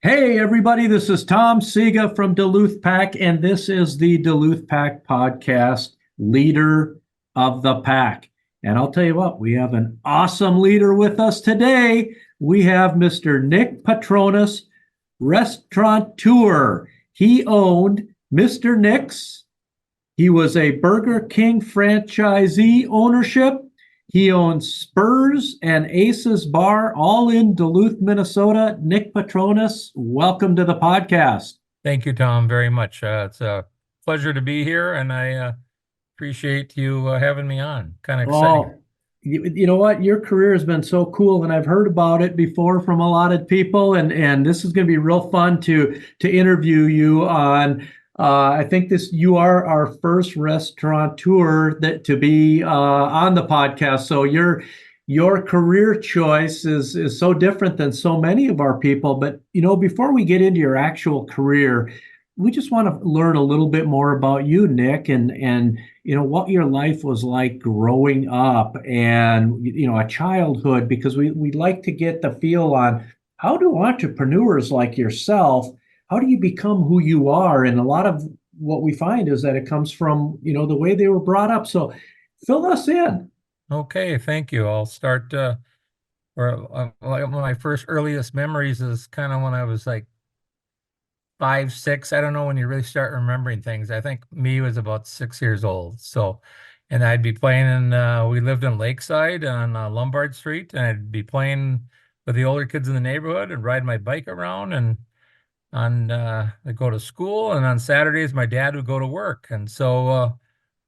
Hey, everybody, this is Tom Sega from Duluth Pack, and this is the Duluth Pack podcast, Leader of the Pack. And I'll tell you what, we have an awesome leader with us today. We have Mr. Nick Patronas, Restaurateur. He owned Mr. Nick's. He was a Burger King franchisee ownership. He owns Spurs and Aces Bar, all in Duluth, Minnesota. Nick Patronas, welcome to the podcast. Thank you, Tom, very much. It's a pleasure to be here, and I appreciate you having me on. Kind of exciting. Oh, you know what? Your career has been so cool, and I've heard about it before from a lot of people, and this is going to be real fun to interview you on. I think you are our first restaurateur to be on the podcast. So your career choice is so different than so many of our people. But before we get into your actual career, we just want to learn a little bit more about you, Nick, and what your life was like growing up and a childhood, because we'd like to get the feel on how do entrepreneurs like yourself, how do you become who you are? And a lot of what we find is that it comes from, the way they were brought up. So fill us in. Okay, thank you. I'll start. One of my first earliest memories is kind of when I was like 5, 6. I don't know when you really start remembering things. I think me was about 6 years old. So, and I'd be playing we lived in Lakeside on Lombard Street, and I'd be playing with the older kids in the neighborhood and ride my bike around I'd go to school, and on Saturdays my dad would go to work, and so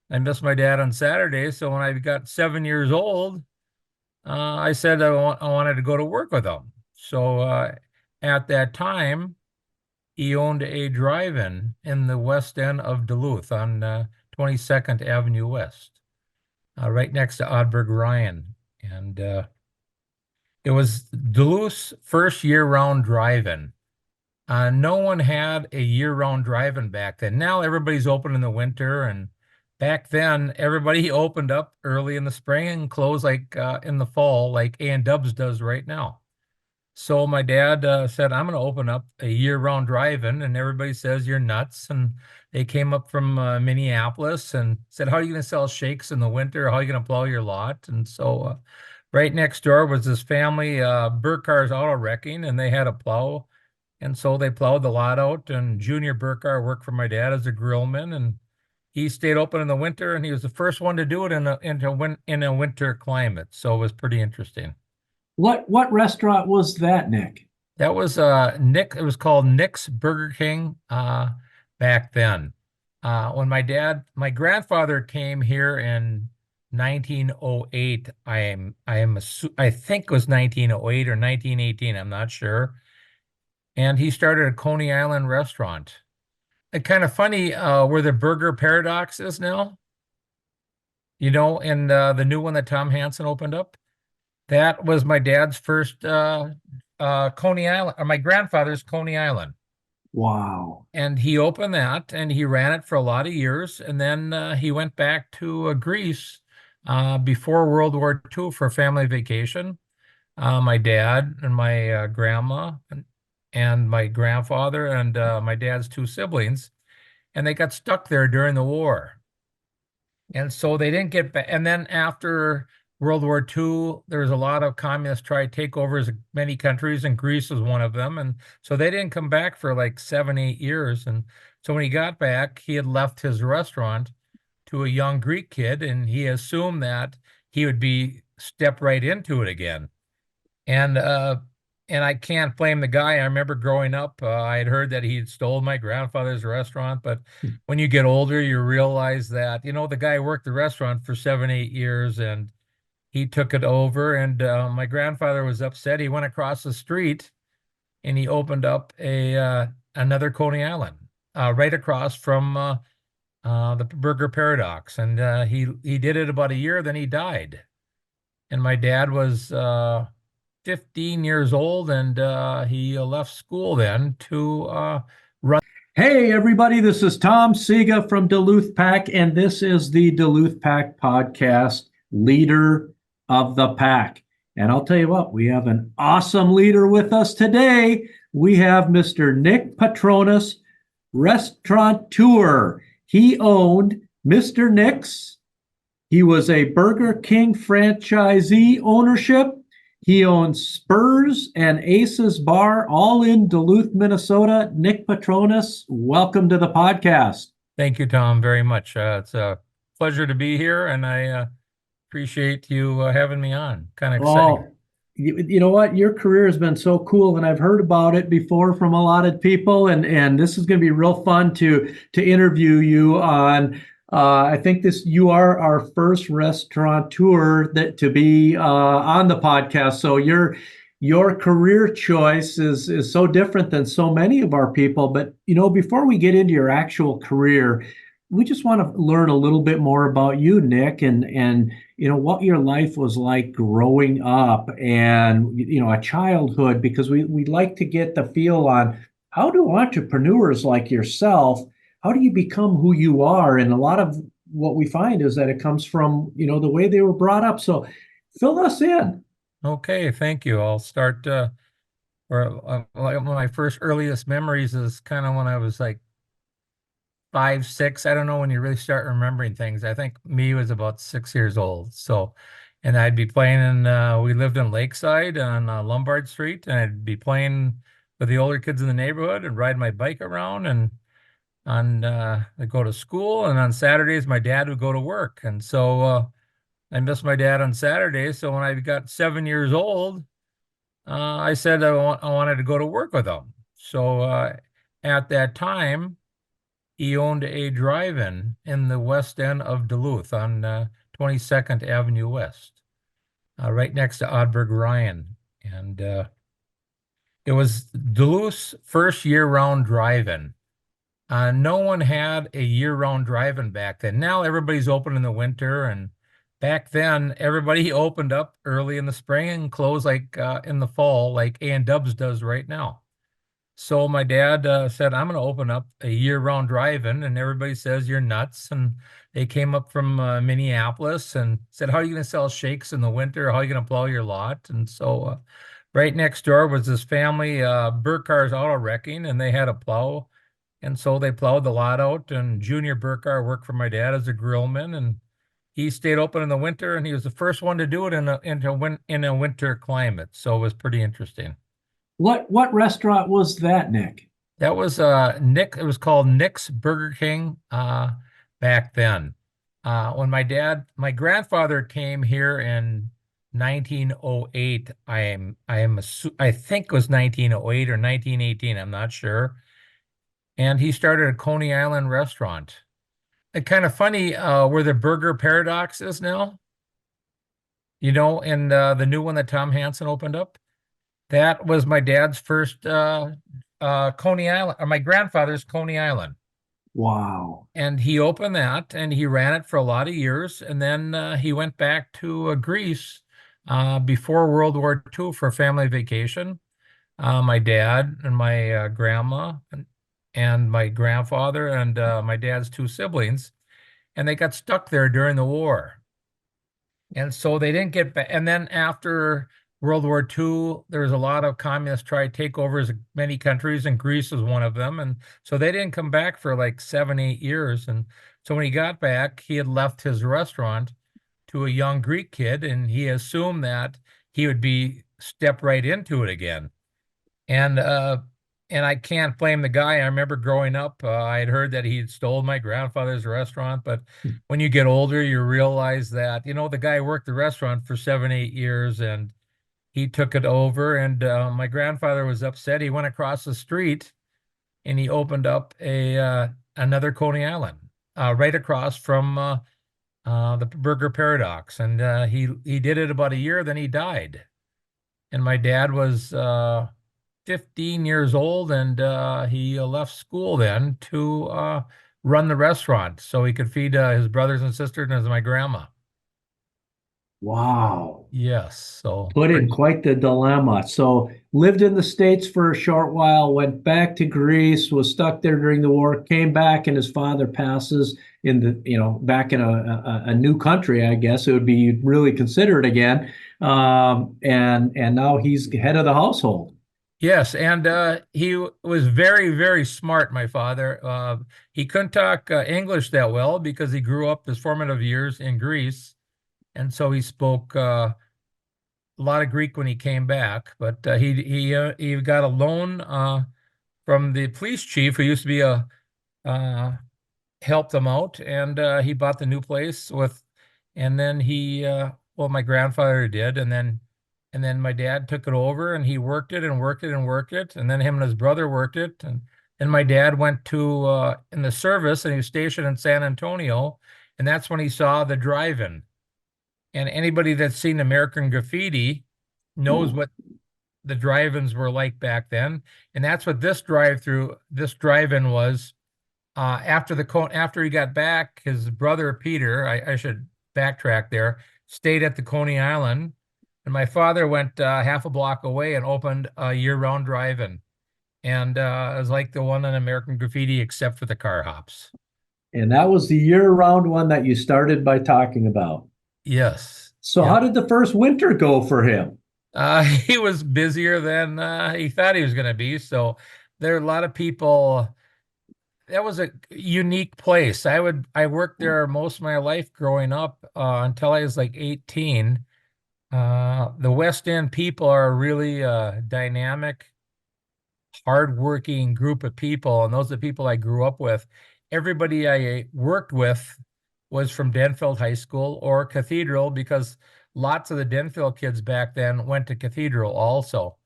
I missed my dad on Saturdays. So when I got 7 years old, I said I wanted to go to work with him. So at that time, he owned a drive-in in the west end of Duluth on 22nd Avenue West, right next to Oddberg Ryan, and it was Duluth's first year-round drive-in. No one had a year-round drive-in back then. Now everybody's open in the winter, and back then everybody opened up early in the spring and closed like in the fall, like A&W's does right now. So my dad said, "I'm going to open up a year-round drive-in," and everybody says, "You're nuts." And they came up from Minneapolis and said, "How are you going to sell shakes in the winter? How are you going to plow your lot?" And so right next door was this family, Burkhar's Auto Wrecking, and they had a plow. And so they plowed the lot out, and Junior Burkar worked for my dad as a grillman, and he stayed open in the winter, and he was the first one to do it in a winter climate. So it was pretty interesting. What restaurant was that, Nick? That was Nick. It was called Nick's Burger King back then. When my grandfather came here in 1908. I think it was 1908 or 1918. I'm not sure. And he started a Coney Island restaurant. And kind of funny where the Burger Paradox is now, and the new one that Tom Hansen opened up. That was my dad's first Coney Island, or my grandfather's Coney Island. Wow. And he opened that, and he ran it for a lot of years. And then he went back to Greece before World War II for a family vacation. My dad and my grandma and my grandfather and my dad's 2 siblings, and they got stuck there during the war. And so they didn't get back. And then after World War II, there was a lot of communists try to take over as many countries, and Greece was one of them. And so they didn't come back for like 7, 8 years. And so when he got back, he had left his restaurant to a young Greek kid, and he assumed that he would step right into it again. And I can't blame the guy. I remember growing up, I had heard that he had stolen my grandfather's restaurant. But when you get older, you realize that, the guy worked the restaurant for 7, 8 years, and he took it over. And my grandfather was upset. He went across the street and he opened up another Coney Island right across from the Burger Paradox. And he did it about a year, then he died. And my dad was 15 years old, and he left school then to run. Hey, everybody, this is Tom Sega from Duluth Pack, and this is the Duluth Pack podcast, Leader of the Pack. And I'll tell you what, we have an awesome leader with us today. we have Mr. Nick Patronas, Restaurateur. He owned Mr. Nick's. He was a Burger King franchisee ownership. He owns Spurs and Aces Bar, all in Duluth, Minnesota. Nick Patronas, welcome to the podcast. Thank you, Tom, very much. It's a pleasure to be here, and I appreciate you having me on. Kind of exciting. Oh, you know what? Your career has been so cool, and I've heard about it before from a lot of people, and this is going to be real fun to interview you on. I think you are our first restaurateur that to be on the podcast. So your career choice is so different than so many of our people. But before we get into your actual career, we just want to learn a little bit more about you, Nick, and what your life was like growing up and a childhood, because we'd like to get the feel on how do entrepreneurs like yourself, how do you become who you are? And a lot of what we find is that it comes from the way they were brought up. So fill us in. Okay, thank you. I'll start. One of my first earliest memories is kind of when I was like 5, 6. I don't know when you really start remembering things. I think me was about 6 years old. So, and I'd be playing we lived in Lakeside on Lombard Street, and I'd be playing with the older kids in the neighborhood and ride my bike around I'd go to school. And on Saturdays, my dad would go to work. And so I missed my dad on Saturdays. So when I got 7 years old, I said I wanted to go to work with him. So at that time, he owned a drive-in in the west end of Duluth on 22nd Avenue West, right next to Oddberg Ryan. And it was Duluth's first year-round drive-in. No one had a year-round drive-in back then. Now everybody's open in the winter, and back then everybody opened up early in the spring and closed like in the fall, like A&W's does right now. So my dad said, I'm going to open up a year-round drive-in, and everybody says you're nuts. And they came up from Minneapolis and said, how are you going to sell shakes in the winter? How are you going to plow your lot? And so right next door was this family, Burkar's Auto Wrecking, and they had a plow. And so they plowed the lot out, and Junior Burkar worked for my dad as a grillman, and he stayed open in the winter, and he was the first one to do it in a winter climate. So it was pretty interesting. What restaurant was that, Nick? That was Nick. It was called Nick's Burger King back then. When my grandfather came here in 1908. I think it was 1908 or 1918. I'm not sure. And he started a Coney Island restaurant. And kind of funny where the Burger Paradox is now. And the new one that Tom Hansen opened up. That was my dad's first Coney Island, or my grandfather's Coney Island. Wow. And he opened that, and he ran it for a lot of years. And then he went back to Greece before World War II for a family vacation. My dad and my grandma and my grandfather and my dad's 2 siblings, and they got stuck there during the war. And so they didn't get back. And then after World War II, there was a lot of communists try to take over as many countries, and Greece was one of them. And so they didn't come back for like 7, 8 years. And so when he got back, he had left his restaurant to a young Greek kid, and he assumed that he would step right into it again. And I can't blame the guy. I remember growing up, I had heard that he had stolen my grandfather's restaurant. But when you get older, you realize that, the guy worked the restaurant for 7, 8 years, and he took it over. And my grandfather was upset. He went across the street and he opened up another Coney Island right across from the Burger Paradox. And he did it about a year, then he died. And my dad was 15 years old, and he left school then to run the restaurant so he could feed his brothers and sisters and my grandma. Wow. Yes. So Put in quite the dilemma. So lived in the States for a short while, went back to Greece, was stuck there during the war, came back, and his father passes back in a new country, I guess it would be really considered again. And now he's head of the household. Yes, and was very, very smart, my father. He couldn't talk English that well because he grew up his formative years in Greece, and so he spoke a lot of Greek when he came back. But he got a loan from the police chief who used to be a uh, helped him out, and he bought the new place with, and then well, my grandfather did, and then my dad took it over, and he worked it and worked it and worked it, and then him and his brother worked it, and then my dad went to in the service, and he was stationed in San Antonio, and that's when he saw the drive-in. And anybody that's seen American Graffiti knows what the drive-ins were like back then, and that's what this drive-in was after he got back, his brother Peter, I should backtrack there, stayed at the Coney Island, and my father went half a block away and opened a year-round drive-in, and it was like the one in American Graffiti, except for the car hops. And that was the year-round one that you started by talking about. Yes. So Yeah. how did the first winter go for him? He was busier than he thought he was going to be. So there are a lot of people. That was a unique place. I worked there most of my life growing up until I was like 18. The West End people are a really dynamic, hardworking group of people, and those are the people I grew up with. Everybody I worked with was from Denfeld High School or Cathedral because lots of the Denfeld kids back then went to Cathedral also.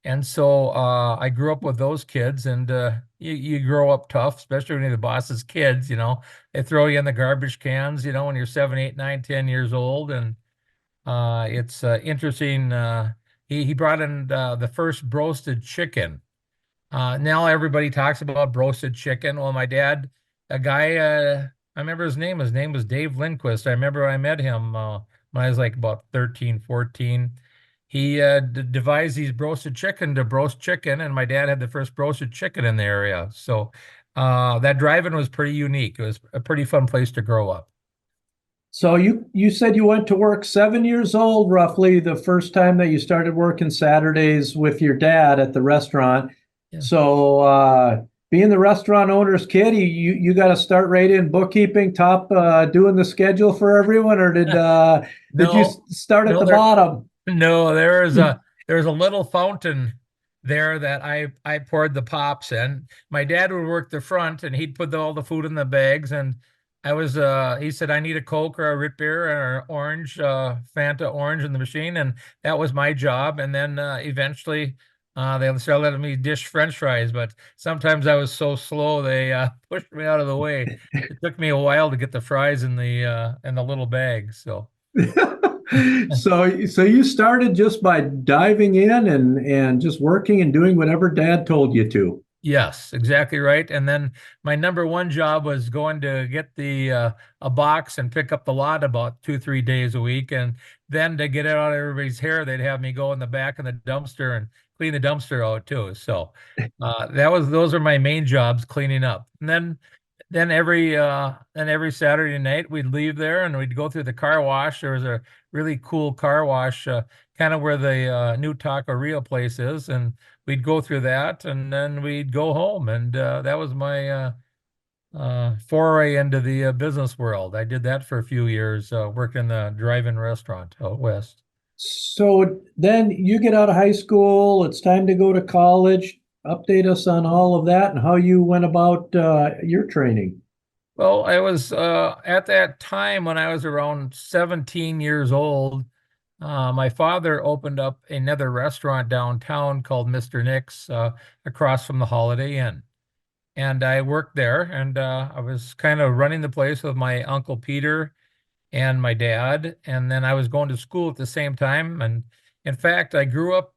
And so I grew up with those kids, and you grow up tough, especially when you're the boss's kids, you know. They throw you in the garbage cans, you know, when you're 7, 8, 9, 10 years old. And it's interesting. He brought in the first roasted chicken. Now everybody talks about roasted chicken. Well, my dad, a guy, I remember his name was Dave Lindquist. I remember I met him when I was like about 13, 14. He devised these roasted chicken to roast chicken, and my dad had the first roasted chicken in the area. So that drive-in was pretty unique. It was a pretty fun place to grow up. So you said you went to work 7 years old, roughly, the first time that you started working Saturdays with your dad at the restaurant. Yeah. So being the restaurant owner's kid, you got to start right in bookkeeping, top doing the schedule for everyone, or did you No, start at no, the bottom? no, there's a little fountain there that I poured the pops in. My dad would work the front and he'd put all the food in the bags, and he said I need a Coke or a root beer or orange Fanta orange in the machine, and that was my job. And then eventually they started letting me dish French fries, but sometimes I was so slow they pushed me out of the way. It took me a while to get the fries in the little bag. So So you started just by diving in and just working and doing whatever dad told you to. yes, exactly right. And then my number one job was going to get the a box and pick up the lot about 2, 3 days a week. And then to get it out of everybody's hair, they'd have me go in the back of the dumpster and clean the dumpster out too. So those are my main jobs, cleaning up. And then every Saturday night we'd leave there and we'd go through the car wash. There was a really cool car wash, kind of where the new taqueria place is, and we'd go through that, and then we'd go home, and that was my foray into the business world. I did that for a few years, worked in the drive-in restaurant out west. So then you get out of high school, it's time to go to college. Update us on all of that and how you went about your training. Well, I was at that time when I was around 17 years old. My father opened up another restaurant downtown called Mr. Nick's across from the Holiday Inn. And I worked there, and I was kind of running the place with my uncle Peter and my dad. And then I was going to school at the same time. And in fact, I grew up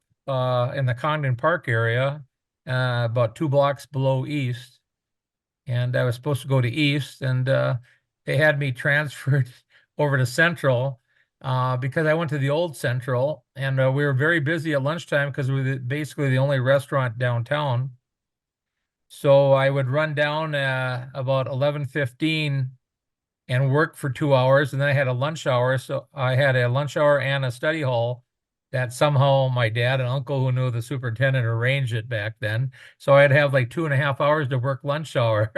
in the Condon Park area, about 2 blocks below East. And I was supposed to go to East, and they had me transferred over to Central because I went to the old Central, and we were very busy at lunchtime because we were basically the only restaurant downtown. So I would run down about 11:15 and work for 2 hours, and then I had a lunch hour. So I had a lunch hour and a study hall, that somehow my dad and uncle who knew the superintendent arranged it back then. So I'd have like 2.5 hours to work lunch hour.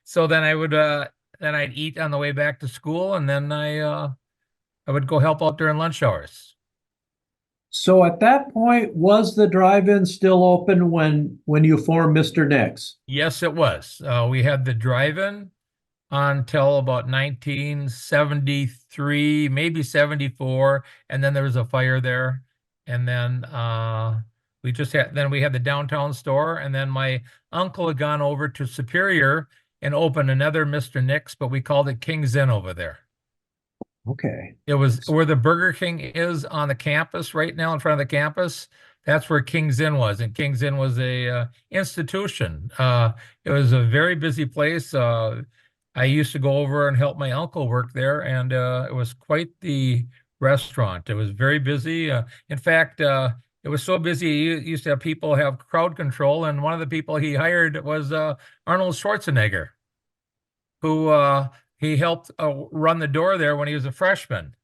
So then I'd eat on the way back to school, and then I would go help out during lunch hours. So at that point, was the drive-in still open when you formed Mr. Nick's? Yes, it was. We had the drive-in until about 1973, maybe 74, and then there was a fire there. And then we had the downtown store, and then my uncle had gone over to Superior and opened another Mr. Nick's, but we called it King's Inn over there. Okay. It was where the Burger King is on the campus right now in front of the campus. That's where King's Inn was, and King's Inn was a institution. It was a very busy place. I used to go over and help my uncle work there, and it was quite the restaurant. It was very busy. In fact, it was so busy, he used to have people have crowd control, and one of the people he hired was Arnold Schwarzenegger, who he helped run the door there when he was a freshman.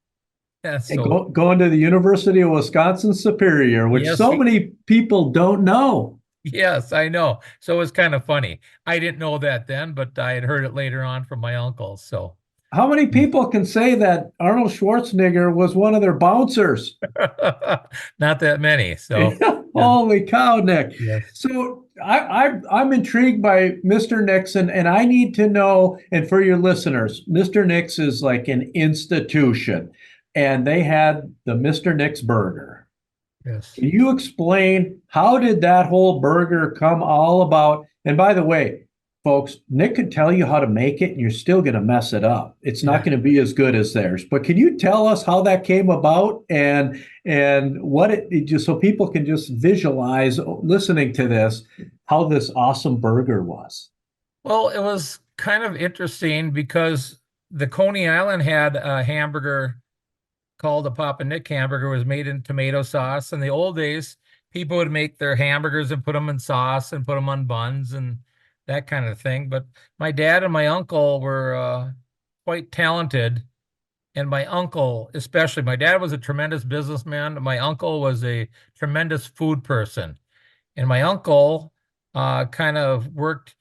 Yeah, And so going to the University of Wisconsin Superior, which yes, so many people don't know. yes, I know. So it was kind of funny. I didn't know that then, but I had heard it later on from my uncle. So How many people can say that Arnold Schwarzenegger was one of their bouncers? not that many. So yeah, Holy cow, Nick. yes. So I'm intrigued by Mr. Nixon, and I need to know, and for your listeners, Mr. Nix is like an institution, and they had the Mr. Nix burger. Yes. Can you explain how did that whole burger come all about? And by the way, folks, Nick could tell you how to make it, and you're still going to mess it up. It's not Yeah. going to be as good as theirs. But can you tell us how that came about and what it just so people can just visualize listening to this how this awesome burger was? Well, it was kind of interesting because the Coney Island had a hamburger called a Papa Nick hamburger, was made in tomato sauce. In the old days, people would make their hamburgers and put them in sauce and put them on buns and that kind of thing. But my dad and my uncle were quite talented. And my uncle, especially, my dad was a tremendous businessman. My uncle was a tremendous food person. And my uncle kind of worked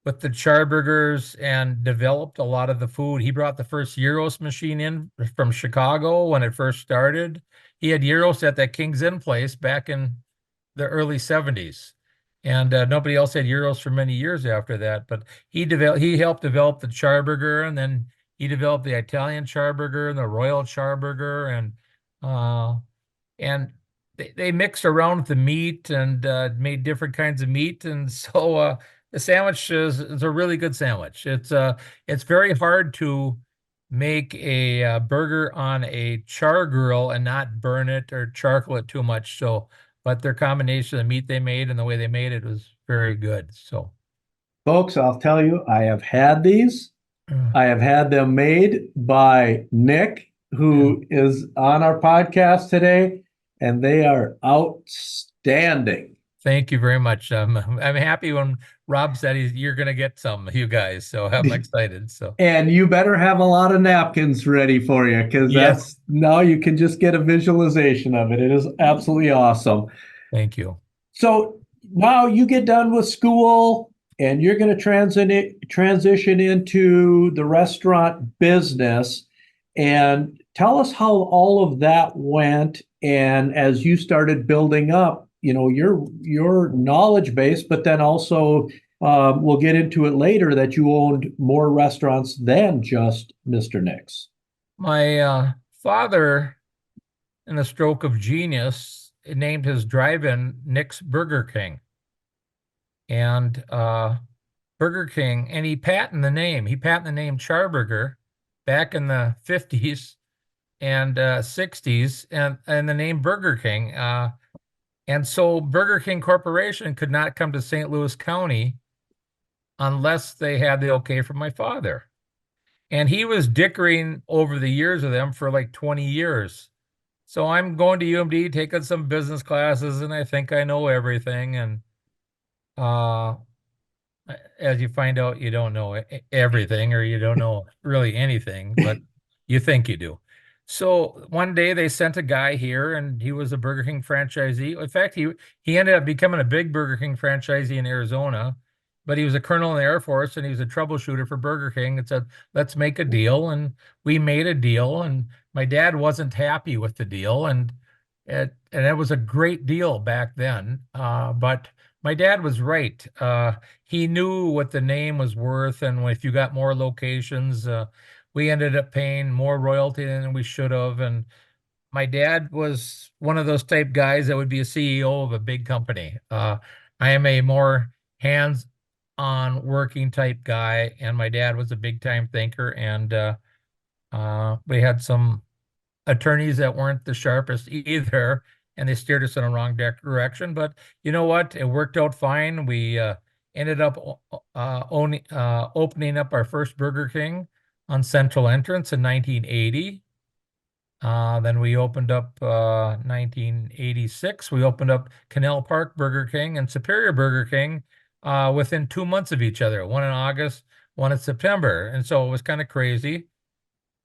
with the Charburgers and developed a lot of the food. He brought the first gyros machine in from Chicago when it first started. He had gyros at that King's Inn place back in the early 70s. And nobody else had gyros for many years after that. But he helped develop the Charburger, and then he developed the Italian Charburger and the Royal Charburger, uh, and they mixed around with the meat and made different kinds of meat. And so the sandwich is a really good sandwich. It's very hard to make a burger on a char grill and not burn it or charcoal it too much. So, but their combination of the meat they made and the way they made it was very good. So, Folks, I'll tell you, I have had these. I have had them made by Nick, yeah. who is on our podcast today, and they are outstanding. Thank you very much. I'm happy when Rob said you're going to get some, you guys. So I'm excited. So And you better have a lot of napkins ready for you because yes, that's now you can just get a visualization of it. It is absolutely awesome. thank you. So now you get done with school and you're going to transition into the restaurant business and tell us how all of that went. And as you started building up, your knowledge base, but then also we'll get into it later that you owned more restaurants than just Mr. Nick's. My father, in a stroke of genius, named his drive-in Nick's Burger King. And Burger King, and he patented the name. He patented the name Charburger back in the 50s and 60s, and the name Burger King. And so Burger King Corporation could not come to St. Louis County unless they had the okay from my father. And he was dickering over the years of them for like 20 years. So I'm going to UMD, taking some business classes, and I think I know everything. And uh, as you find out, you don't know everything, or you don't know really anything, but you think you do. So one day they sent a guy here and he was a Burger King franchisee. In fact, he ended up becoming a big Burger King franchisee in Arizona, but he was a colonel in the Air Force and he was a troubleshooter for Burger King and said, "Let's make a deal." And we made a deal and my dad wasn't happy with the deal and it was a great deal back then. But my dad was right. He knew what the name was worth and if you got more locations, we ended up paying more royalty than we should have. And my dad was one of those type guys that would be a CEO of a big company. I am a more hands-on working type guy, and my dad was a big time thinker. And we had some attorneys that weren't the sharpest either, and they steered us in a wrong direction. But you know what? It worked out fine. We ended up opening up our first Burger King on Central Entrance in 1980. Then we opened up 1986. We opened up Canal Park Burger King and Superior Burger King within 2 months of each other, one in August, one in September. And so it was kind of crazy.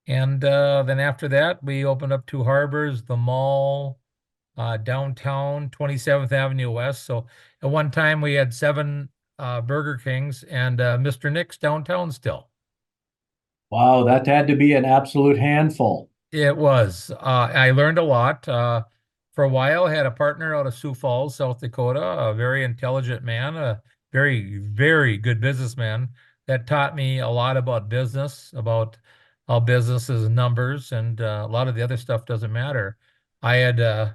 And then after that, we opened up two harbors, the mall, downtown, 27th Avenue West. So at one time we had seven Burger Kings and Mr. Nick's downtown still. Wow, that had to be an absolute handful. It was. I learned a lot. For a while, I had a partner out of Sioux Falls, South Dakota, a very intelligent man, a very, very good businessman that taught me a lot about business, about how business is numbers, and a lot of the other stuff doesn't matter. I had uh,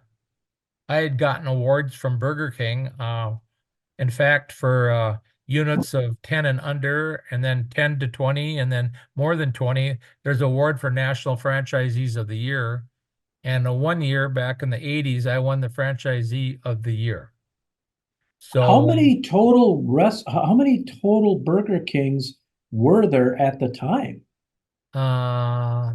I had gotten awards from Burger King. In fact, for units of 10 and under, and then 10 to 20, and then more than 20, there's an award for National Franchisees of the Year. And one year back in the 80s, I won the Franchisee of the Year. So How many total Burger Kings were there at the time?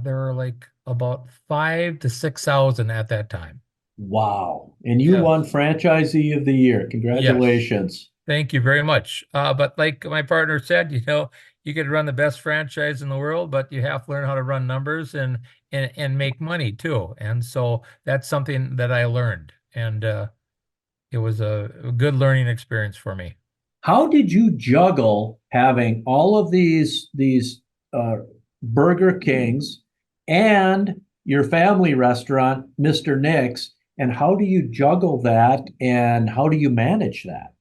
there were like about 5 to 6,000 at that time. Wow. And you won Yes. franchisee of the year. Yes. Congratulations. Thank you very much. But like my partner said, you could run the best franchise in the world, but you have to learn how to run numbers and make money too. And so that's something that I learned, and it was a good learning experience for me. How did you juggle having all of these uh, Burger Kings and your family restaurant, Mr. Nick's, and how do you juggle that and how do you manage that?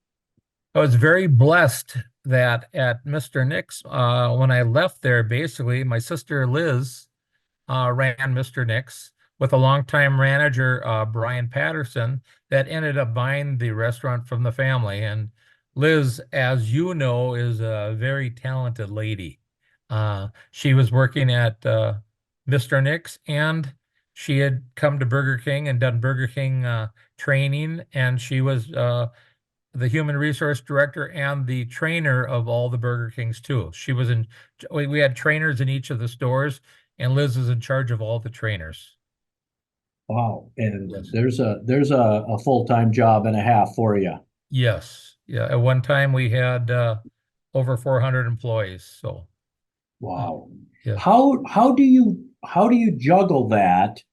I was very blessed that at Mr. Nick's, when I left there, basically, my sister Liz ran Mr. Nick's with a longtime manager, Brian Patterson, that ended up buying the restaurant from the family. And Liz, as you know, is a very talented lady. She was working at Mr. Nick's and she had come to Burger King and done Burger King training, and she was the human resource director and the trainer of all the Burger Kings too. She was in, we had trainers in each of the stores, and Liz is in charge of all the trainers. Wow. And Yes. there's a full-time job and a half for you. Yes. Yeah. At one time we had over 400 employees. So, uh, Wow. yes. How do you juggle that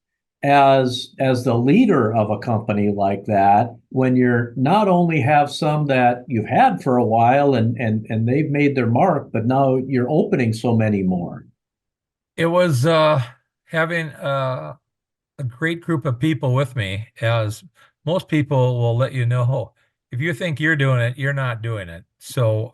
as the leader of a company like that when you're not only have some that you've had for a while and they've made their mark, but now you're opening so many more. It was having a great group of people with me, as most people will let you know if you think you're doing it, you're not doing it. So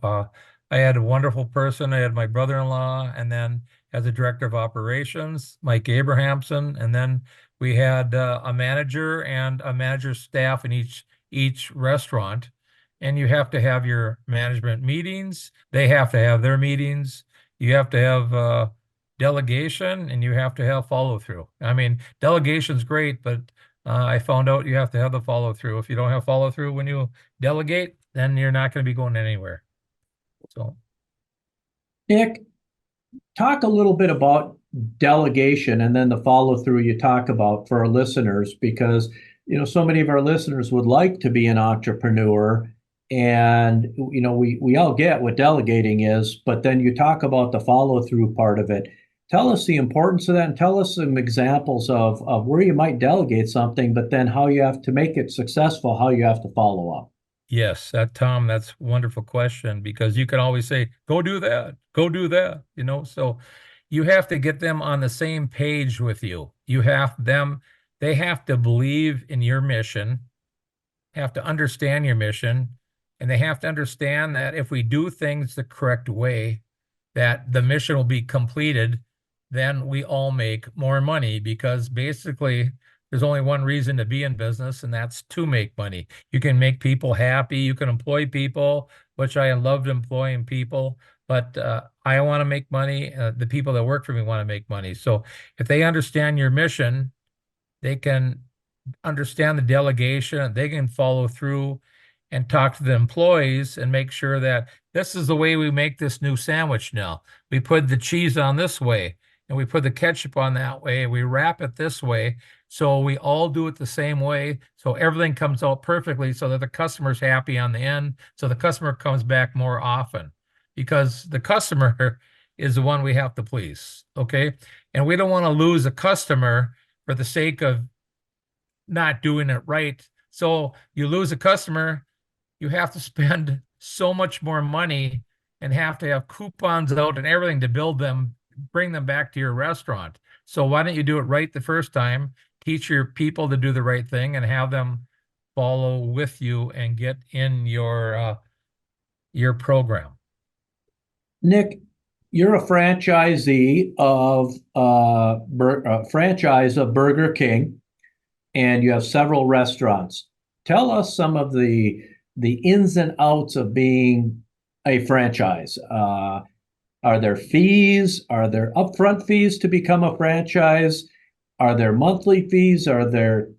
I had a wonderful person. I had my brother-in-law, and then as a director of operations, Mike Abrahamson, and then we had a manager and a manager's staff in each restaurant. And you have to have your management meetings. They have to have their meetings. You have to have delegation, and you have to have follow through. I mean, delegation's great, but I found out you have to have the follow through. If you don't have follow through when you delegate, then you're not going to be going anywhere. So, Nick, talk a little bit about delegation and then the follow through you talk about for our listeners, because so many of our listeners would like to be an entrepreneur, and we all get what delegating is, but then you talk about the follow through part of it. Tell us the importance of that and tell us some examples of where you might delegate something, but then how you have to make it successful, how you have to follow up. Yes, Tom, that's a wonderful question because you can always say, go do that, so you have to get them on the same page with you. They have to believe in your mission, have to understand your mission, and they have to understand that if we do things the correct way, that the mission will be completed, then we all make more money because basically there's only one reason to be in business, and that's to make money. You can make people happy, you can employ people, which I loved employing people, but I want to make money. The people that work for me want to make money. So if they understand your mission, they can understand the delegation, they can follow through and talk to the employees and make sure that this is the way we make this new sandwich now. We put the cheese on this way and we put the ketchup on that way. We wrap it this way. So we all do it the same way. So everything comes out perfectly so that the customer's happy on the end. So the customer comes back more often because the customer is the one we have to please. Okay. And we don't want to lose a customer for the sake of not doing it right. So you lose a customer, you have to spend so much more money and have to have coupons out and everything to bring them back to your restaurant. So why don't you do it right the first time, teach your people to do the right thing and have them follow with you and get in your program. Nick, you're a franchisee of franchise of Burger King, and you have several restaurants. Tell us some of the ins and outs of being a franchise. Are there fees? Are there upfront fees to become a franchise? Are there monthly fees? Are there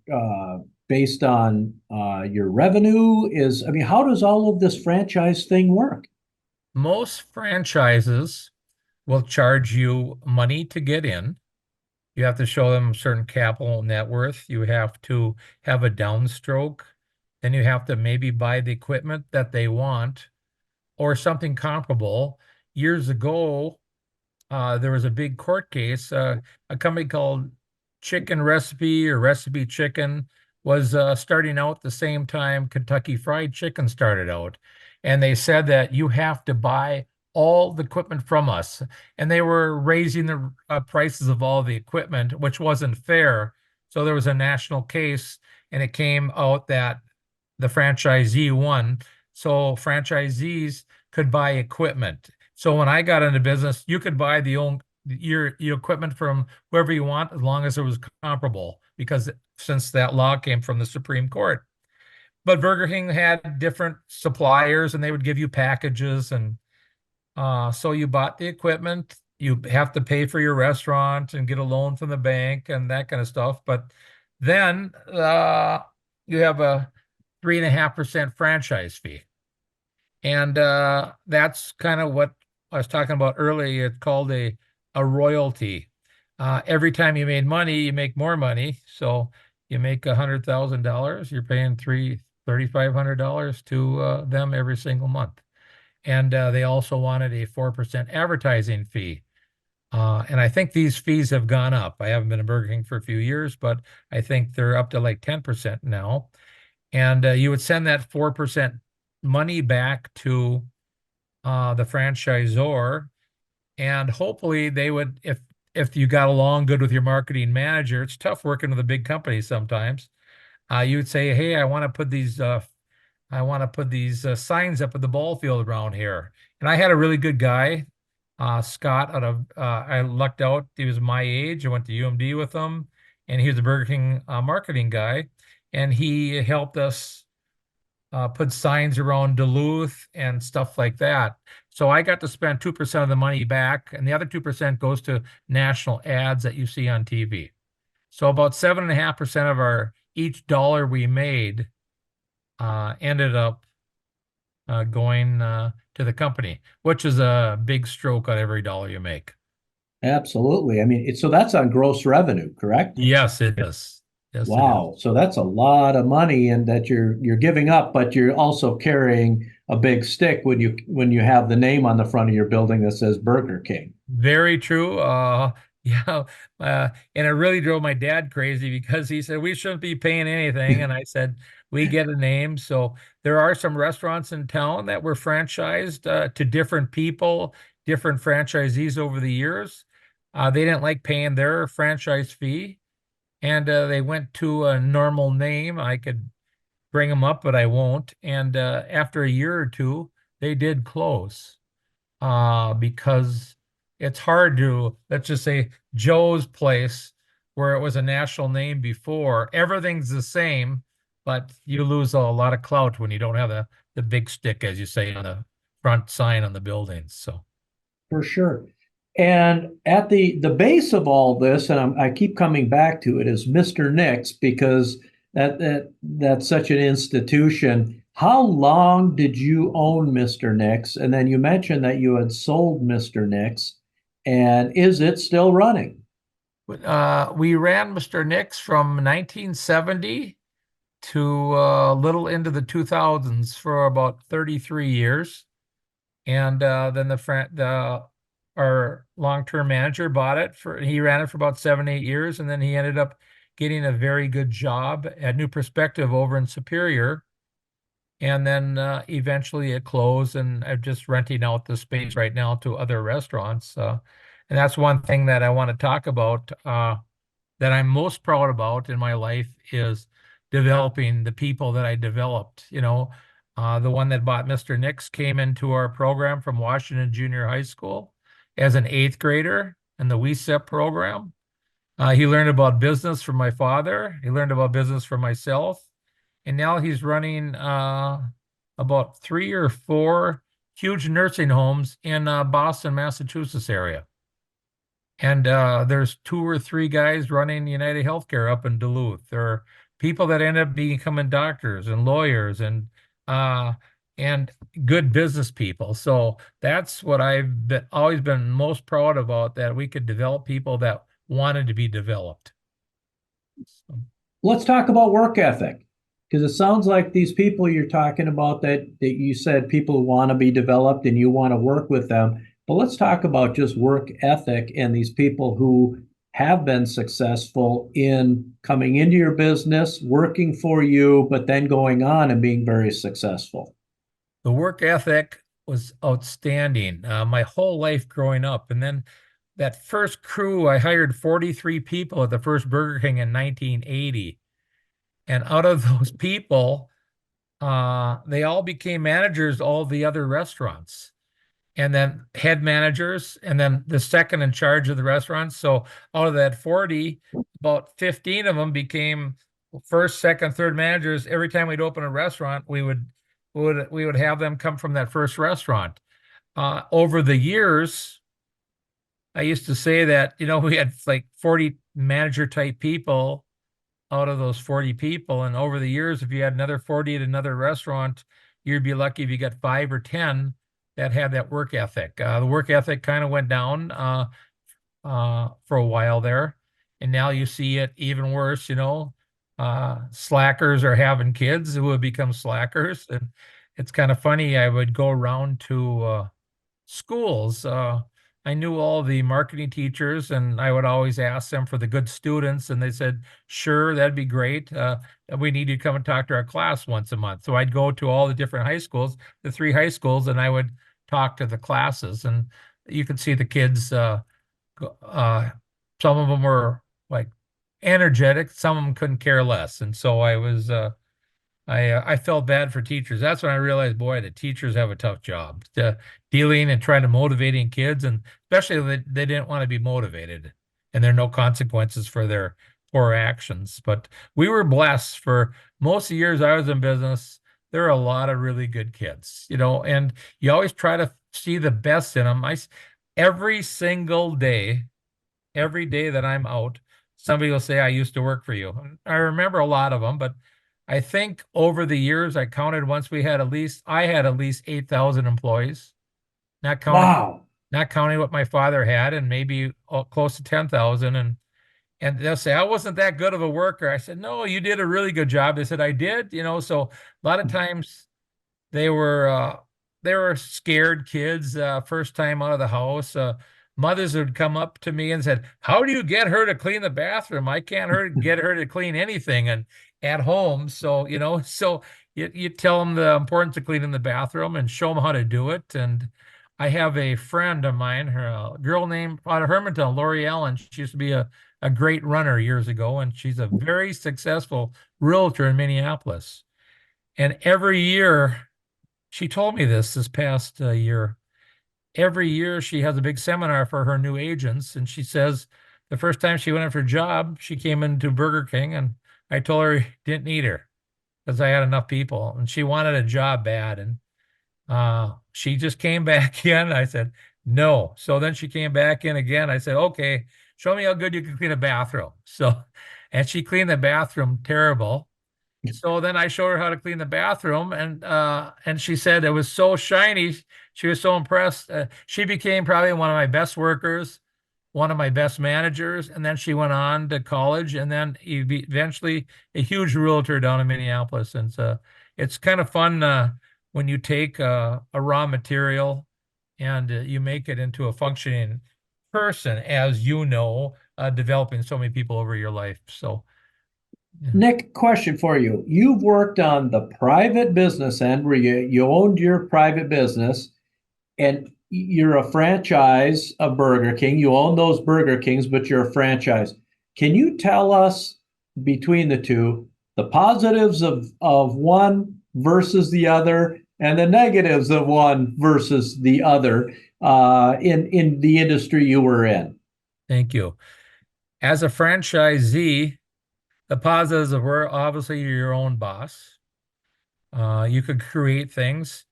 based on your revenue? How does all of this franchise thing work? Most franchises will charge you money to get in. You have to show them a certain capital net worth. You have to have a downstroke. Then you have to maybe buy the equipment that they want or something comparable. Years ago, there was a big court case. A company called Chicken Recipe or Recipe Chicken was starting out the same time Kentucky Fried Chicken started out. And they said that you have to buy all the equipment from us. And they were raising the prices of all the equipment, which wasn't fair. So there was a national case, and it came out that the franchisee won. So franchisees could buy equipment. So when I got into business, you could buy your equipment from whoever you want as long as it was comparable, because since that law came from the Supreme Court. But Burger King had different suppliers, and they would give you packages, and so you bought the equipment. You have to pay for your restaurant and get a loan from the bank and that kind of stuff. But then you have a 3.5% franchise fee. And that's kind of what I was talking about earlier. It's called a royalty. Every time you made money, you make more money. So you make $100,000, you're paying $3,500 to them every single month. And they also wanted a 4% advertising fee. And I think these fees have gone up. I haven't been in Burger King for a few years, but I think they're up to like 10% now. And you would send that 4% money back to the franchisor, and hopefully they would, if you got along good with your marketing manager. It's tough working with a big company sometimes. You would say, hey, I want to put these signs up at the ball field around here. And I had a really good guy, Scott, I lucked out. He was my age. I went to UMD with him, and he was a Burger King marketing guy, and he helped us put signs around Duluth and stuff like that. So I got to spend 2% of the money back, and the other 2% goes to national ads that you see on TV. So about 7.5% of each dollar we made ended up going to the company, which is a big stroke on every dollar you make. Absolutely. So that's on gross revenue, correct? Yes, it is. Yes, Wow. So that's a lot of money and that you're giving up, but you're also carrying a big stick when you have the name on the front of your building that says Burger King. Very true. Yeah. And it really drove my dad crazy because he said we shouldn't be paying anything. And I said, we get a name. So there are some restaurants in town that were franchised to different people, different franchisees over the years. They didn't like paying their franchise fee, and they went to a normal name. I could bring them up, but I won't. And after a year or two, they did close because it's hard to, let's just say, Joe's Place, where it was a national name before. Everything's the same, but you lose a lot of clout when you don't have the big stick, as you say, on the front sign on the buildings. So For sure. And at the base of all this, and I keep coming back to it, is Mr. Nick's because that's such an institution. How long did you own Mr. Nick's? And then you mentioned that you had sold Mr. Nick's, and is it still running? we ran Mr. Nick's from 1970 to a little into the 2000s for about 33 years. And then our long-term manager bought it he ran it for about 7, 8 years, and then he ended up getting a very good job at New Perspective over in Superior. And then eventually it closed, and I'm just renting out the space right now to other restaurants. And that's one thing that I want to talk about that I'm most proud about in my life is developing the people that I developed. The one that bought Mr. Nick's came into our program from Washington Junior High School as an eighth grader in the WESEP program. He learned about business from my father. He learned about business from myself. And now he's running about 3 or 4 huge nursing homes in Boston, Massachusetts area. And there's 2 or 3 guys running United Healthcare up in Duluth. There are people that end up becoming doctors and lawyers uh, and good business people. So that's what always been most proud about, that we could develop people that wanted to be developed. So, Let's talk about work ethic because it sounds like these people you're talking about that you said people who want to be developed and you want to work with them. But let's talk about just work ethic and these people who have been successful in coming into your business, working for you, but then going on and being very successful. the work ethic was outstanding my whole life growing up. And then that first crew, I hired 43 people at the first Burger King in 1980. And out of those people, they all became managers, all the other restaurants, and then head managers, and then the second in charge of the restaurants. So out of that 40, about 15 of them became first, second, third managers. Every time we'd open a restaurant, we would have them come from that first restaurant. Over the years, I used to say that, we had like 40 manager type people out of those 40 people. And over the years, if you had another 40 at another restaurant, you'd be lucky if you got 5 or 10 that had that work ethic. The work ethic kind of went down for a while there. And now you see it even worse, slackers are having kids who have become slackers. And it's kind of funny. I would go around to schools. I knew all the marketing teachers, and I would always ask them for the good students, and they said, "Sure, that'd be great. We need you to come and talk to our class once a month." So I'd go to all the different high schools, the 3 high schools, and I would talk to the classes, and you could see the kids. Some of them were like energetic, some of them couldn't care less, and so I felt bad for teachers. That's when I realized, boy, the teachers have a tough job dealing and trying to motivating kids, and especially they didn't want to be motivated, and there are no consequences for their poor actions. But we were blessed for most of the years I was in business. There are a lot of really good kids, and you always try to see the best in them. Every single day, every day that I'm out, somebody will say, "I used to work for you." I remember a lot of them, but I think over the years, I counted once I had at least 8,000 employees, not counting, Wow. not counting what my father had, and maybe close to 10,000. And they'll say, "I wasn't that good of a worker." I said, "No, you did a really good job." They said, "I did," so a lot of times they were, they were scared kids, first time out of the house. mothers would come up to me and said, "How do you get her to clean the bathroom? I can't get her to clean anything and at home." So, so you tell them the importance of cleaning the bathroom and show them how to do it. And I have a friend of mine, a girl named out of Hermantown, Lori Allen. She used to be a great runner years ago, and she's a very successful realtor in Minneapolis. And every year, she told me this past year, every year she has a big seminar for her new agents. And she says the first time she went in for a job, she came into Burger King and I told her I didn't need her because I had enough people and she wanted a job bad. And she just came back in. I said, no. So then she came back in again. I said, okay, show me how good you can clean a bathroom. So, and she cleaned the bathroom terrible. So then I showed her how to clean the bathroom, and she said it was so shiny. She was so impressed. She became probably one of my best workers, one of my best managers, and then she went on to college, and then eventually a huge realtor down in Minneapolis. And so it's kind of fun when you take a raw material and you make it into a functioning person, as developing so many people over your life. So. Yeah. Nick, question for you. You've worked on the private business end where you owned your private business and you're a franchise of Burger King. You own those Burger Kings, but you're a franchise. Can you tell us between the two the positives of one versus the other and the negatives of one versus the other in the industry you were in? Thank you. As a franchisee, the positives of were obviously you're your own boss. You could create things.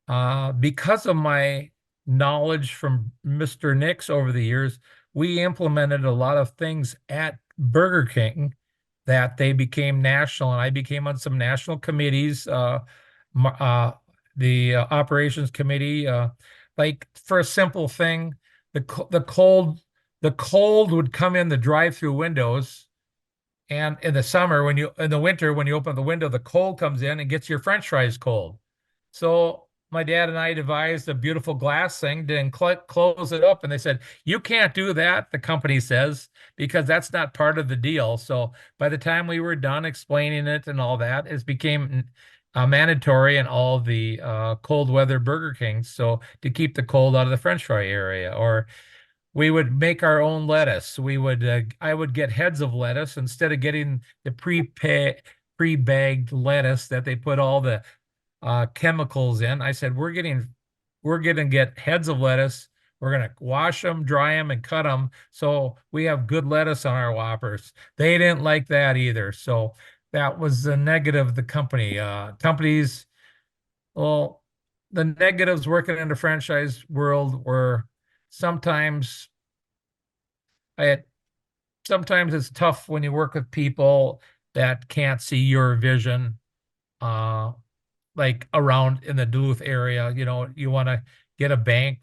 Because of my knowledge from Mr. Nick's over the years, we implemented a lot of things at Burger King that they became national, and I became on some national committees, the operations committee, like for a simple thing, the cold would come in the drive-through windows. And in the winter, when you open the window, the cold comes in and gets your French fries cold. So my dad and I devised a beautiful glass thing to close it up. And they said, you can't do that, the company says, because that's not part of the deal. So by the time we were done explaining it and all that, it became mandatory in all the cold weather Burger Kings. So to keep the cold out of the French fry area, or we would make our own lettuce. I would get heads of lettuce instead of getting the pre-bagged lettuce that they put all the chemicals in. I said, we're gonna get heads of lettuce. We're gonna wash them, dry them, and cut them so we have good lettuce on our Whoppers. They didn't like that either. So that was the negative of the company. Well, the negatives working in the franchise world were sometimes I had sometimes it's tough when you work with people that can't see your vision. Uh, like around in the Duluth area, you want to get a bank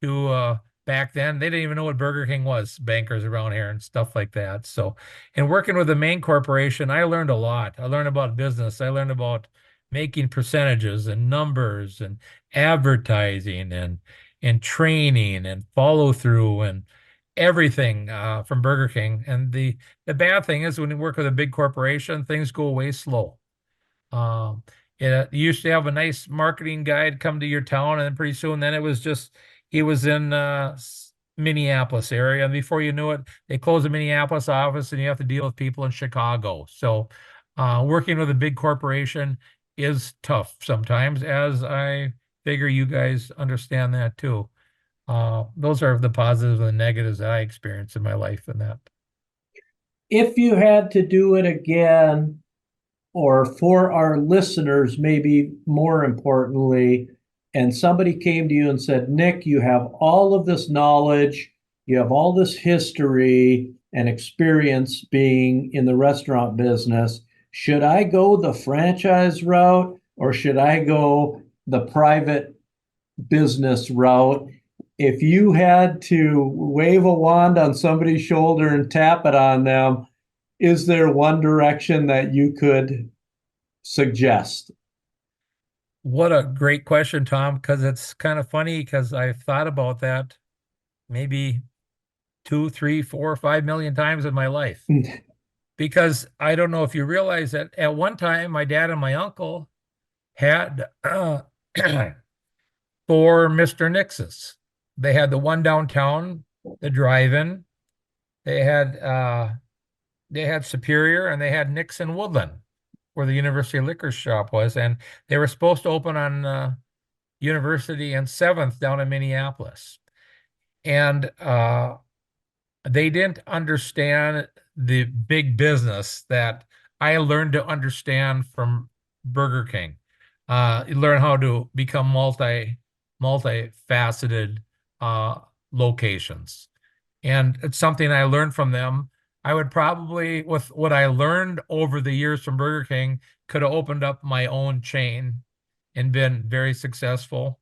to back then they didn't even know what Burger King was, bankers around here and stuff like that. So, and working with the main corporation, I learned a lot. I learned about business. I learned about making percentages and numbers and advertising and training and follow through and everything from Burger King. And the bad thing is when you work with a big corporation, things go way slow. Um, you used to have a nice marketing guide come to your town, and then pretty soon, then he was in Minneapolis area, and before you knew it, they closed the Minneapolis office, and you have to deal with people in Chicago. So, working with a big corporation is tough sometimes, as I figure you guys understand that too. Those are the positives and the negatives that I experienced in my life in that. If you had to do it again, or for our listeners, maybe more importantly, and somebody came to you and said, Nick, you have all of this knowledge, you have all this history and experience being in the restaurant business. Should I go the franchise route or should I go the private business route? If you had to wave a wand on somebody's shoulder and tap it on them, is there one direction that you could suggest? What a great question, Tom, because it's kind of funny because I've thought about that maybe 2, 3, 4, 5 million times in my life. Because I don't know if you realize that at one time, my dad and my uncle had 4 Mr. Nixes. They had the one downtown, the drive-in. They had Superior, and they had Nix in Woodland, where the University Liquor Shop was, and they were supposed to open on University and 7th down in Minneapolis. And they didn't understand the big business that I learned to understand from Burger King. You learn how to become multifaceted locations. And it's something I learned from them. I would probably, with what I learned over the years from Burger King, could have opened up my own chain and been very successful.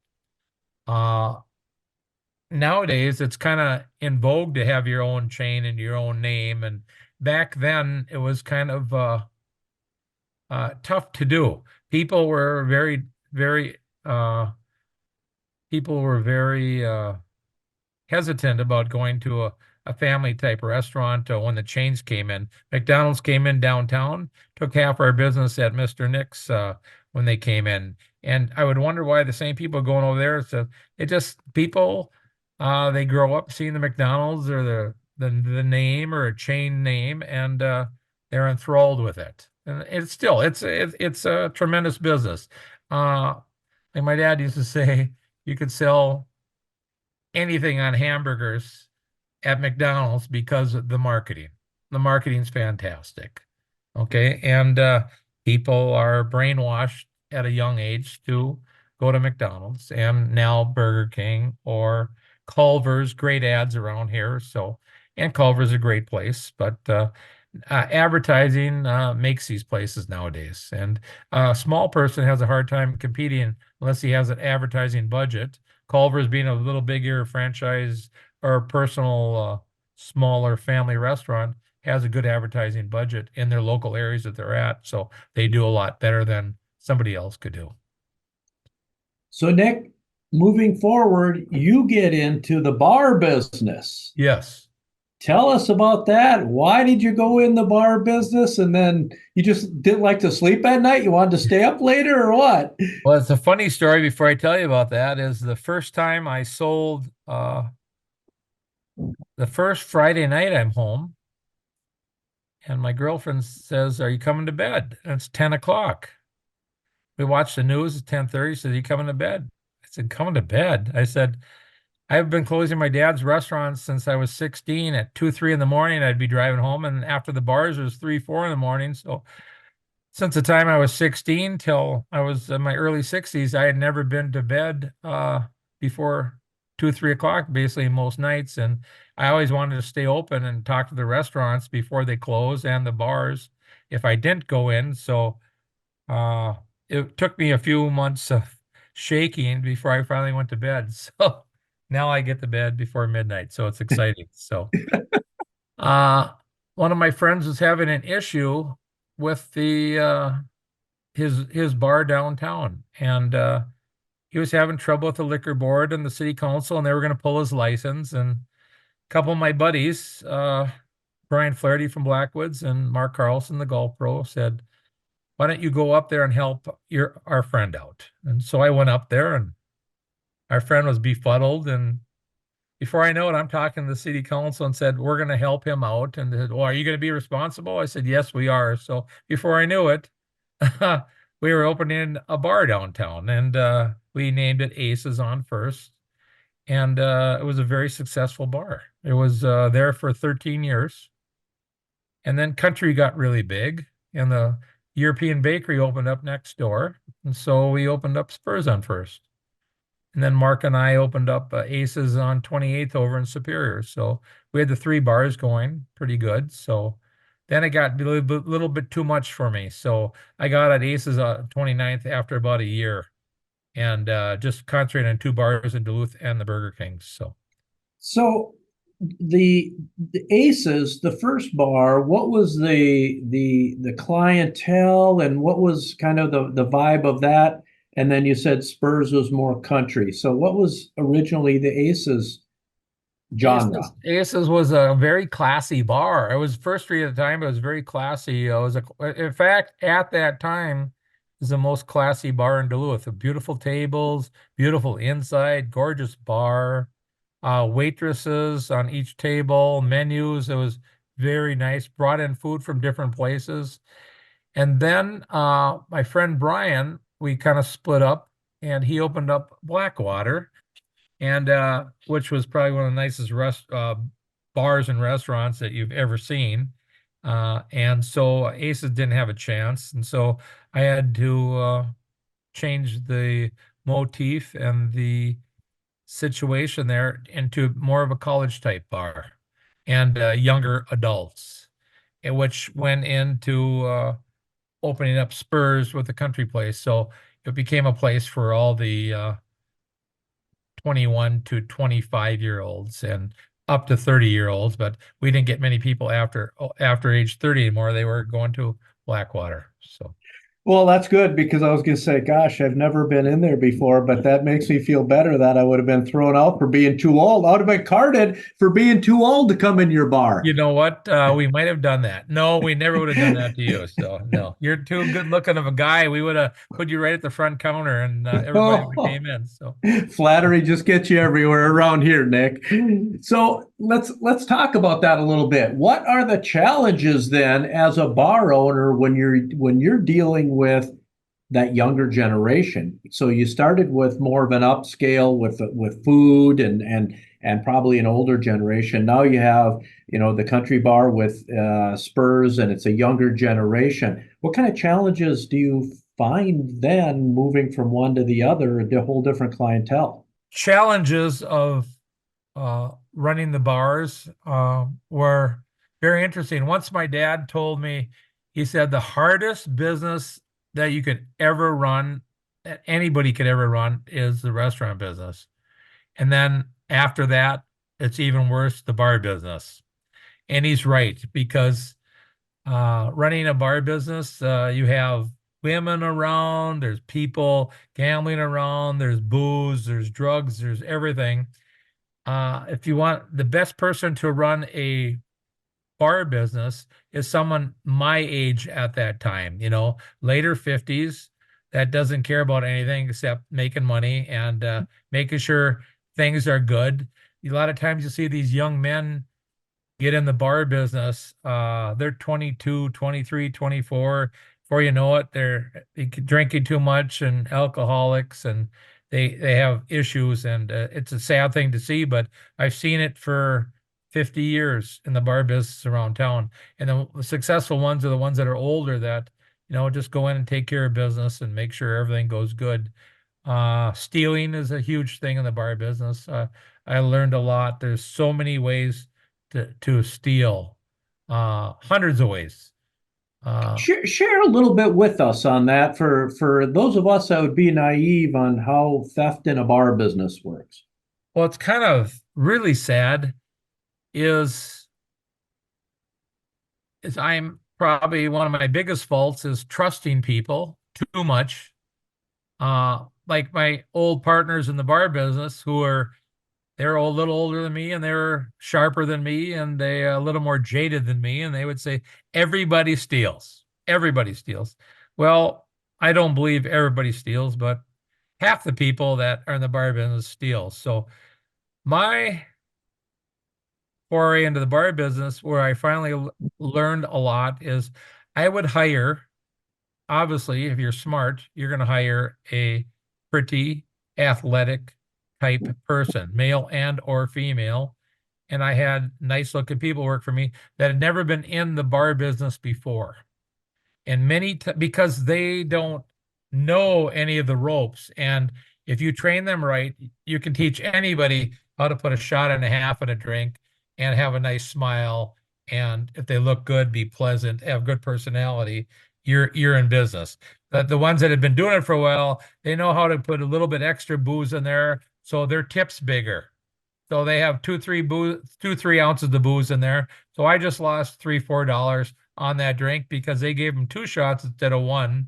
Nowadays, it's kind of in vogue to have your own chain and your own name. And back then, it was kind of tough to do. People were very hesitant about going to a family type restaurant when the chains came in. McDonald's came in downtown, took half our business at Mr. Nick's when they came in. And I would wonder why the same people going over there. So it just people they grow up seeing the McDonald's or the name or a chain name, and they're enthralled with it. And it's a tremendous business. Like my dad used to say, you could sell anything on hamburgers at McDonald's because of the marketing. The marketing's fantastic. Okay. And people are brainwashed at a young age to go to McDonald's, and now Burger King or Culver's, great ads around here. So, and Culver's a great place, but advertising makes these places nowadays. And a small person has a hard time competing unless he has an advertising budget. Culver's being a little bigger franchise or personal, smaller family restaurant has a good advertising budget in their local areas that they're at. So they do a lot better than somebody else could do. So, Nick, moving forward, you get into the bar business. Yes. Tell us about that. Why did you go in the bar business? And then you just didn't like to sleep at night? You wanted to stay up later or what? Well, it's a funny story before I tell you about that is the first time I sold, the first Friday night I'm home, and my girlfriend says, "Are you coming to bed?" And it's 10 o'clock. We watched the news at 10:30. She said, "Are you coming to bed?" I said, "Coming to bed?" I said, "I've been closing my dad's restaurant since I was 16. At 2, 3 in the morning, I'd be driving home. And after the bars, it was 3, 4 in the morning. So since the time I was 16 till I was in my early 60s, I had never been to bed before 2, 3 o'clock, basically most nights. And I always wanted to stay open and talk to the restaurants before they close and the bars if I didn't go in. So it took me a few months of shaking before I finally went to bed. So now I get to bed before midnight. So it's exciting. So one of my friends was having an issue with the his bar downtown, and he was having trouble with the liquor board and the city council, and they were going to pull his license. And a couple of my buddies, Brian Flaherty from Blackwoods and Mark Carlson, the golf pro, said, "Why don't you go up there and help our friend out?" And so I went up there, and our friend was befuddled. And before I know it, I'm talking to the city council and said, "We're going to help him out." And they said, "Well, are you going to be responsible?" I said, "Yes, we are." So before I knew it, we were opening a bar downtown, and we named it Aces on First. And it was a very successful bar. It was there for 13 years. And then Country got really big, and the European Bakery opened up next door. And so we opened up Spurs on First. And then Mark and I opened up Aces on 28th over in Superior. So we had the 3 bars going pretty good. So then it got a little bit too much for me. So I got at Aces on 29th after about a year, and just concentrated on 2 bars in Duluth and the Burger King. So the Aces, the first bar, what was the clientele, and what was kind of the vibe of that? And then you said Spurs was more country. So what was originally the Aces genre. Aces was a very classy bar. It was First Street at the time, but it was very classy. It was in fact, at that time, it was the most classy bar in Duluth. Beautiful tables, beautiful inside, gorgeous bar, waitresses on each table, menus. It was very nice. Brought in food from different places. And then my friend Brian, we kind of split up and he opened up Blackwater and which was probably one of the nicest bars and restaurants that you've ever seen. And so Aces didn't have a chance, and so I had to change the motif and the situation there into more of a college type bar and younger adults, and which went into opening up Spurs with the country place. So it became a place for all the 21 to 25-year-olds and up to 30-year-olds, but we didn't get many people after age 30 anymore. They were going to Blackwater. So Well, that's good because I was going to say, gosh, I've never been in there before, but that makes me feel better that I would have been thrown out for being too old. I would have been carded for being too old to come in your bar. you know what? We might have done that. No, we never would have done that to you. So no, you're too good looking of a guy. We would have put you right at the front counter and everybody would Oh, came in. So flattery just gets you everywhere around here, Nick. So let's talk about that a little bit. What are the challenges then as a bar owner when you're dealing with that younger generation? So you started with more of an upscale with food and probably an older generation. Now you have the country bar with Spurs, and it's a younger generation. What kind of challenges do you find then moving from one to the other, a whole different clientele? challenges of running the bars were very interesting. Once my dad told me, he said the hardest business that you could ever run, that anybody could ever run, is the restaurant business. And then after that, it's even worse, the bar business. And he's right, because running a bar business, you have women around, there's people gambling around, there's booze, there's drugs, there's everything. If you want the best person to run a bar business is someone my age at that time, later 50s, that doesn't care about anything except making money and making sure things are good. A lot of times you see these young men get in the bar business. They're 22, 23, 24. Before you know it, they're drinking too much and alcoholics, and they have issues. And it's a sad thing to see, but I've seen it for 50 years in the bar business around town. And the successful ones are the ones that are older that, just go in and take care of business and make sure everything goes good. Stealing is a huge thing in the bar business. I learned a lot. There's so many ways to steal, hundreds of ways. Share a little bit with us on that for those of us that would be naive on how theft in a bar business works. Well, it's kind of really sad is I'm probably one of my biggest faults is trusting people too much. Like my old partners in the bar business they're a little older than me and they're sharper than me and they're a little more jaded than me. And they would say, everybody steals. Everybody steals. Well, I don't believe everybody steals, but half the people that are in the bar business steal. So my foray into the bar business, where I finally learned a lot, is I would hire, obviously, if you're smart, you're going to hire a pretty athletic type person, male and or female. And I had nice looking people work for me that had never been in the bar business before. And because they don't know any of the ropes. And if you train them right, you can teach anybody how to put a shot and a half in a drink and have a nice smile. And if they look good, be pleasant, have good personality, you're in business. But the ones that have been doing it for a while, they know how to put a little bit extra booze in there, so their tip's bigger. So they have 3 ounces of booze in there. So I just lost $3-4 on that drink because they gave them 2 shots instead of 1.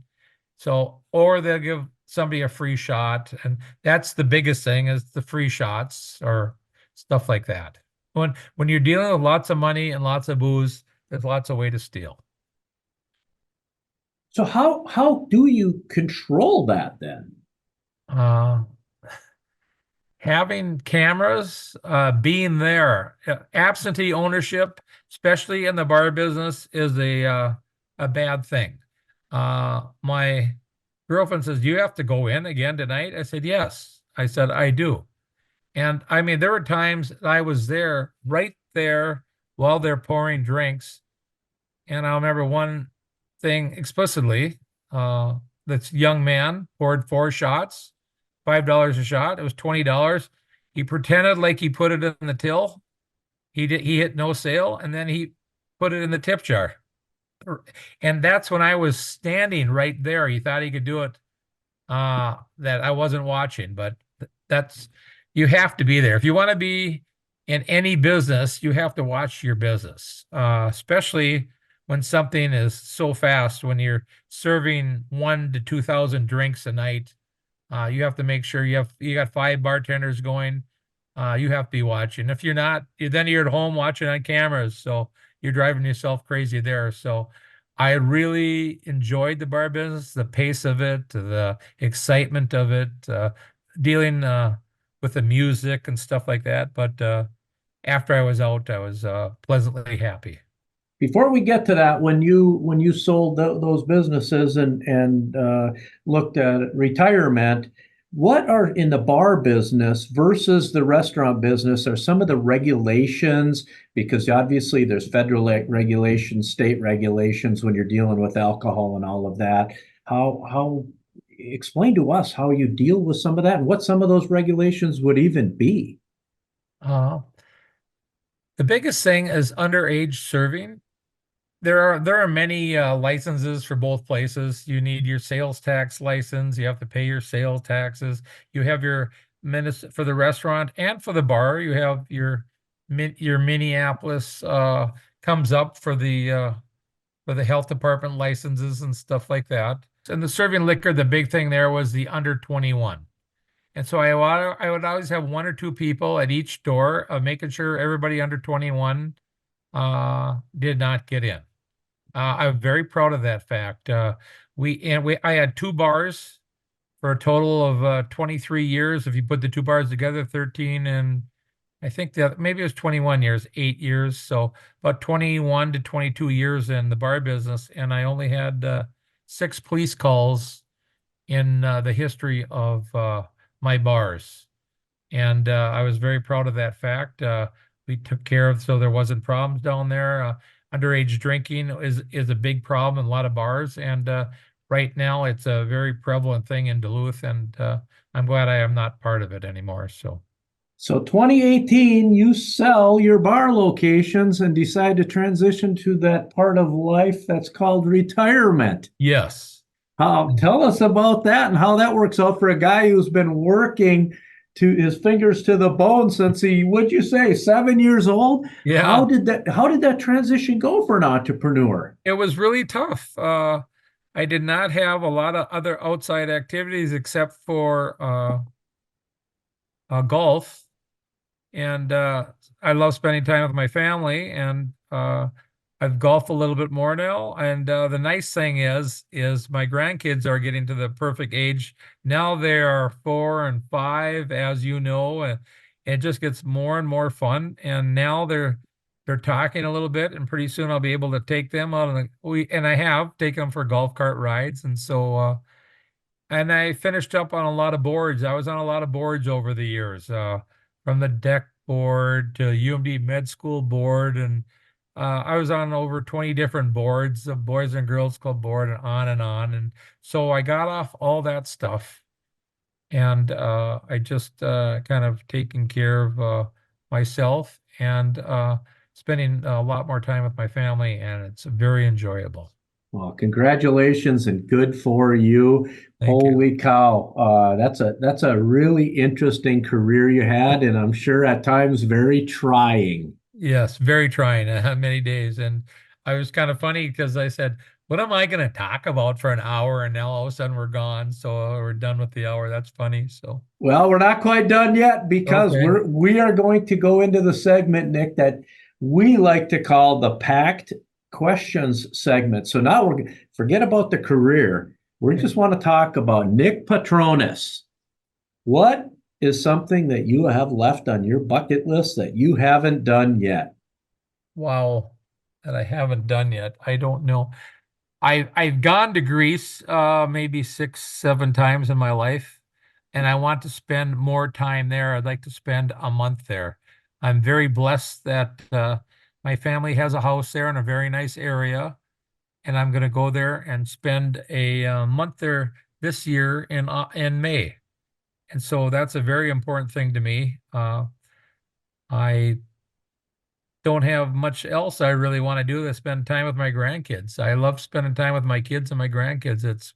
So, or they'll give somebody a free shot. And that's the biggest thing, is the free shots or stuff like that. When you're dealing with lots of money and lots of booze, there's lots of way to steal. So how do you control that then? Uh, Having cameras, being there, absentee ownership, especially in the bar business, is a bad thing. My girlfriend says, "Do you have to go in again tonight?" I said, "Yes." I said, "I do." And I mean, there were times I was there, right there, while they're pouring drinks. And I remember one thing explicitly. Uh, this young man poured 4 shots, $5 a shot. It was $20. He pretended like he put it in the till. He hit no sale, and then he put it in the tip jar. And that's when I was standing right there. He thought he could do it, that I wasn't watching, but that's you have to be there. If you want to be in any business, you have to watch your business, especially when something is so fast. When you're serving 1 to 2,000 drinks a night, you have to make sure you got 5 bartenders going. You have to be watching. If you're not, then you're at home watching on cameras, so you're driving yourself crazy there. So I really enjoyed the bar business, the pace of it, the excitement of it, dealing with the music and stuff like that. But after I was out, I was pleasantly happy. Before we get to that, when you sold those businesses and looked at retirement, what are in the bar business versus the restaurant business are some of the regulations? Because obviously there's federal regulations, state regulations when you're dealing with alcohol and all of that. How explain to us how you deal with some of that and what some of those regulations would even be. Uh, the biggest thing is underage serving. There are many licenses for both places. You need your sales tax license. You have to pay your sales taxes. You have your for the restaurant and for the bar. You have your Minneapolis comes up for the health department licenses and stuff like that. And the serving liquor, the big thing there was the under 21. And so I would always have 1 or 2 people at each door, making sure everybody under 21 did not get in. I'm very proud of that fact. I had 2 bars for a total of 23 years. If you put the 2 bars together, 13, and I think that maybe it was 21 years, 8 years. So about 21 to 22 years in the bar business. And I only had 6 police calls in the history of my bars. And I was very proud of that fact. We took care of so there wasn't problems down there. Underage drinking is a big problem in a lot of bars, and right now it's a very prevalent thing in Duluth, and I'm glad I am not part of it anymore. So So 2018, you sell your bar locations and decide to transition to that part of life that's called retirement. yes, Tell us about that and how that works out for a guy who's been working to his fingers to the bone since would you say, 7 years old? yeah, How did that transition go for an entrepreneur? it was really tough. I did not have a lot of other outside activities except for golf. And I love spending time with my family, and I've golfed a little bit more now. And the nice thing is my grandkids are getting to the perfect age. Now they are 4 and 5, as you know, and it just gets more and more fun. And now they're talking a little bit, and pretty soon I'll be able to take them out and I have taken them for golf cart rides. And so and I finished up on a lot of boards. I was on a lot of boards over the years, from the deck board to UMD Med School board, and I was on over 20 different boards, the Boys and Girls Club board, and on and on. And so I got off all that stuff, and I just kind of taking care of myself and spending a lot more time with my family, and it's very enjoyable. Well, congratulations and good for you. Thank you. Holy cow. That's a really interesting career you had, and I'm sure at times very trying. Yes, very trying, many days. And I was kind of funny because I said, what am I going to talk about for an hour? And now all of a sudden we're gone. So we're done with the hour. That's funny. So, Well, we're not quite done yet because okay. we are going to go into the segment, Nick, that we like to call the packed questions segment. So now we're forget about the career. We Okay. just want to talk about Nick Patronas. What is something that you have left on your bucket list that you haven't done yet? Wow. That I haven't done yet. I don't know. I've gone to Greece maybe 6, 7 times in my life, and I want to spend more time there. I'd like to spend a month there. I'm very blessed that my family has a house there in a very nice area, and I'm going to go there and spend a month there this year in May. And so that's a very important thing to me. I don't have much else I really want to do to spend time with my grandkids. I love spending time with my kids and my grandkids. It's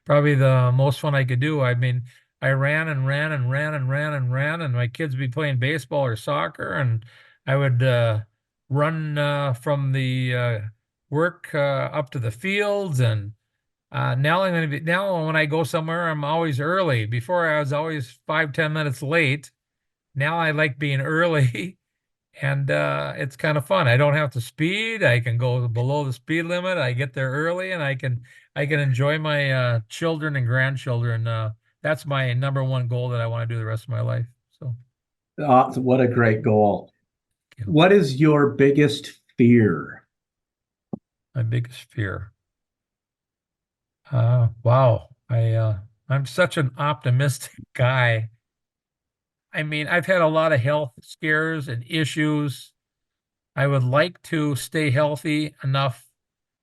probably the most fun I could do. I mean, I ran and ran and ran and ran and ran, and my kids would be playing baseball or soccer, and I would run from the work up to the fields. And now I'm going to be now when I go somewhere, I'm always early. Before I was always 5, 10 minutes late. Now I like being early. And it's kind of fun. I don't have to speed. I can go below the speed limit. I get there early, and I can enjoy my children and grandchildren. That's my number one goal that I want to do the rest of my life. So, What a great goal. you know, What is your biggest fear? my biggest fear. Wow. I'm such an optimistic guy. I mean, I've had a lot of health scares and issues. I would like to stay healthy enough